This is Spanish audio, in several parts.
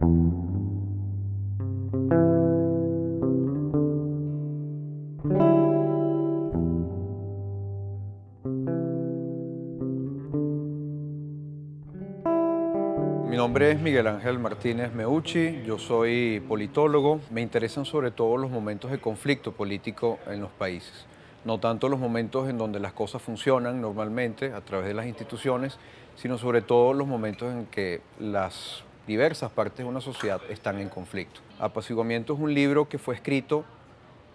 Mi nombre es Miguel Ángel Martínez Meucci, yo soy politólogo. Me interesan sobre todo los momentos de conflicto político en los países, no tanto los momentos en donde las cosas funcionan normalmente a través de las instituciones, sino sobre todo los momentos en que las diversas partes de una sociedad están en conflicto. Apaciguamiento es un libro que fue escrito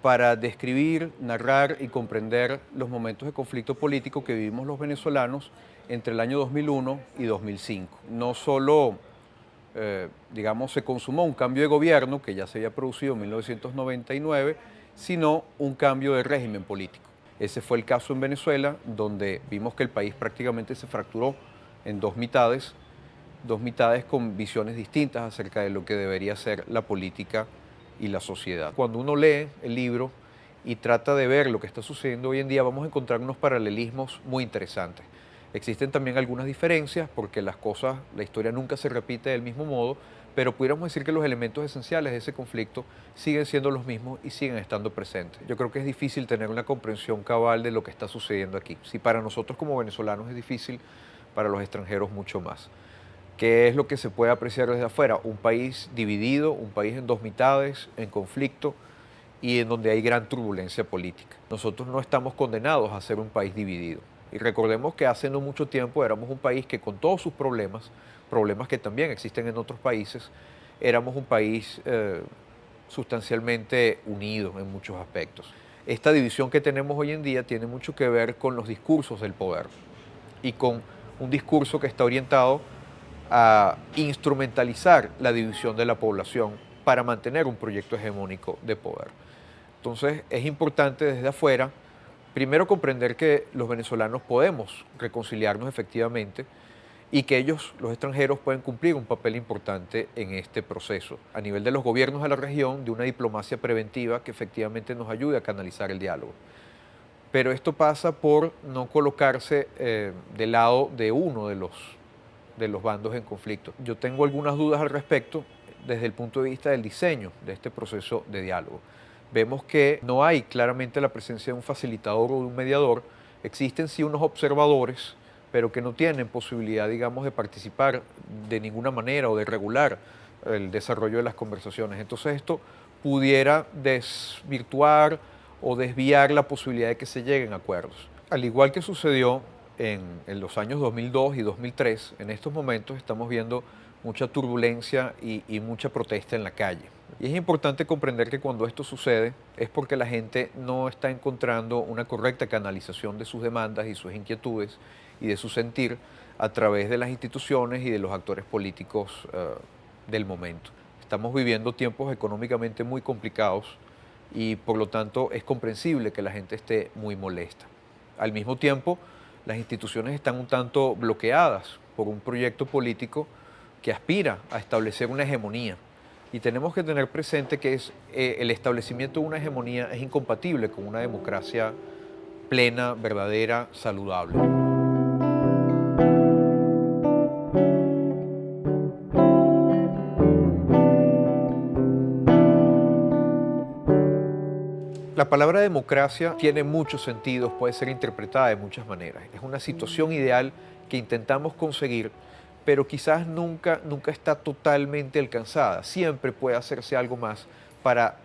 para describir, narrar y comprender los momentos de conflicto político que vivimos los venezolanos entre el año 2001 y 2005. No solo, digamos, se consumó un cambio de gobierno que ya se había producido en 1999, sino un cambio de régimen político. Ese fue el caso en Venezuela, donde vimos que el país prácticamente se fracturó en dos mitades con visiones distintas acerca de lo que debería ser la política y la sociedad. Cuando uno lee el libro y trata de ver lo que está sucediendo hoy en día, vamos a encontrar unos paralelismos muy interesantes. Existen también algunas diferencias porque las cosas, la historia nunca se repite del mismo modo, pero pudiéramos decir que los elementos esenciales de ese conflicto siguen siendo los mismos y siguen estando presentes. Yo creo que es difícil tener una comprensión cabal de lo que está sucediendo aquí. Si para nosotros como venezolanos es difícil, para los extranjeros mucho más. ¿Qué es lo que se puede apreciar desde afuera? Un país dividido, un país en dos mitades, en conflicto y en donde hay gran turbulencia política. Nosotros no estamos condenados a ser un país dividido. Y recordemos que hace no mucho tiempo éramos un país que con todos sus problemas, problemas que también existen en otros países, éramos un país sustancialmente unido en muchos aspectos. Esta división que tenemos hoy en día tiene mucho que ver con los discursos del poder y con un discurso que está orientado a instrumentalizar la división de la población para mantener un proyecto hegemónico de poder. Entonces es importante desde afuera, primero comprender que los venezolanos podemos reconciliarnos efectivamente y que ellos, los extranjeros, pueden cumplir un papel importante en este proceso, a nivel de los gobiernos de la región, de una diplomacia preventiva que efectivamente nos ayude a canalizar el diálogo. Pero esto pasa por no colocarse del lado de uno de los bandos en conflicto. Yo tengo algunas dudas al respecto desde el punto de vista del diseño de este proceso de diálogo. Vemos que no hay claramente la presencia de un facilitador o de un mediador, existen sí unos observadores, pero que no tienen posibilidad, digamos, de participar de ninguna manera o de regular el desarrollo de las conversaciones. Entonces esto pudiera desvirtuar o desviar la posibilidad de que se lleguen a acuerdos. Al igual que sucedió en los años 2002 y 2003, en estos momentos estamos viendo mucha turbulencia y mucha protesta en la calle. Y es importante comprender que cuando esto sucede es porque la gente no está encontrando una correcta canalización de sus demandas y sus inquietudes y de su sentir a través de las instituciones y de los actores políticos del momento. Estamos viviendo tiempos económicamente muy complicados y por lo tanto es comprensible que la gente esté muy molesta. Al mismo tiempo, las instituciones están un tanto bloqueadas por un proyecto político que aspira a establecer una hegemonía. Y tenemos que tener presente que el establecimiento de una hegemonía es incompatible con una democracia plena, verdadera, saludable. La palabra democracia tiene muchos sentidos, puede ser interpretada de muchas maneras. Es una situación ideal que intentamos conseguir, pero quizás nunca está totalmente alcanzada. Siempre puede hacerse algo más para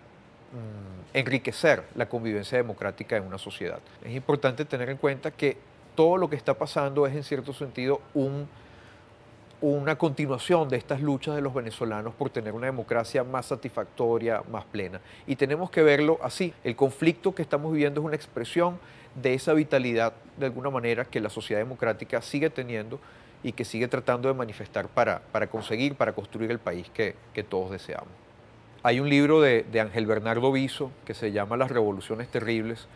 enriquecer la convivencia democrática en una sociedad. Es importante tener en cuenta que todo lo que está pasando es en cierto sentido una continuación de estas luchas de los venezolanos por tener una democracia más satisfactoria, más plena. Y tenemos que verlo así. El conflicto que estamos viviendo es una expresión de esa vitalidad, de alguna manera, que la sociedad democrática sigue teniendo y que sigue tratando de manifestar para conseguir, para construir el país que todos deseamos. Hay un libro de Ángel Bernardo Viso que se llama Las Revoluciones Terribles,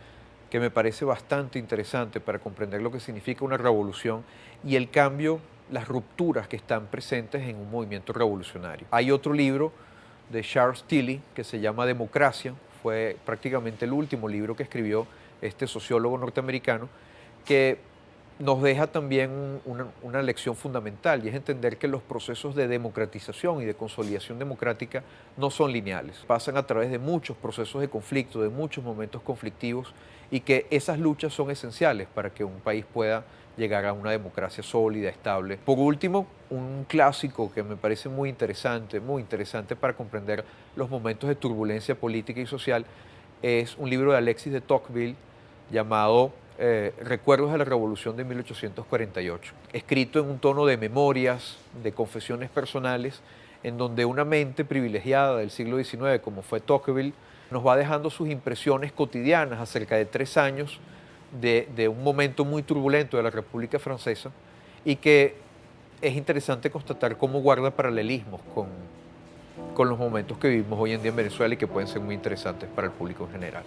que me parece bastante interesante para comprender lo que significa una revolución y el cambio, las rupturas que están presentes en un movimiento revolucionario. Hay otro libro de Charles Tilly que se llama Democracia, fue prácticamente el último libro que escribió este sociólogo norteamericano, que nos deja también una lección fundamental, y es entender que los procesos de democratización y de consolidación democrática no son lineales. Pasan a través de muchos procesos de conflicto, de muchos momentos conflictivos, y que esas luchas son esenciales para que un país pueda llegar a una democracia sólida, estable. Por último, un clásico que me parece muy interesante para comprender los momentos de turbulencia política y social, es un libro de Alexis de Tocqueville llamado Recuerdos de la Revolución de 1848, escrito en un tono de memorias, de confesiones personales, en donde una mente privilegiada del siglo XIX, como fue Tocqueville, nos va dejando sus impresiones cotidianas acerca de 3 años de un momento muy turbulento de la República Francesa, y que es interesante constatar cómo guarda paralelismos con los momentos que vivimos hoy en día en Venezuela y que pueden ser muy interesantes para el público en general.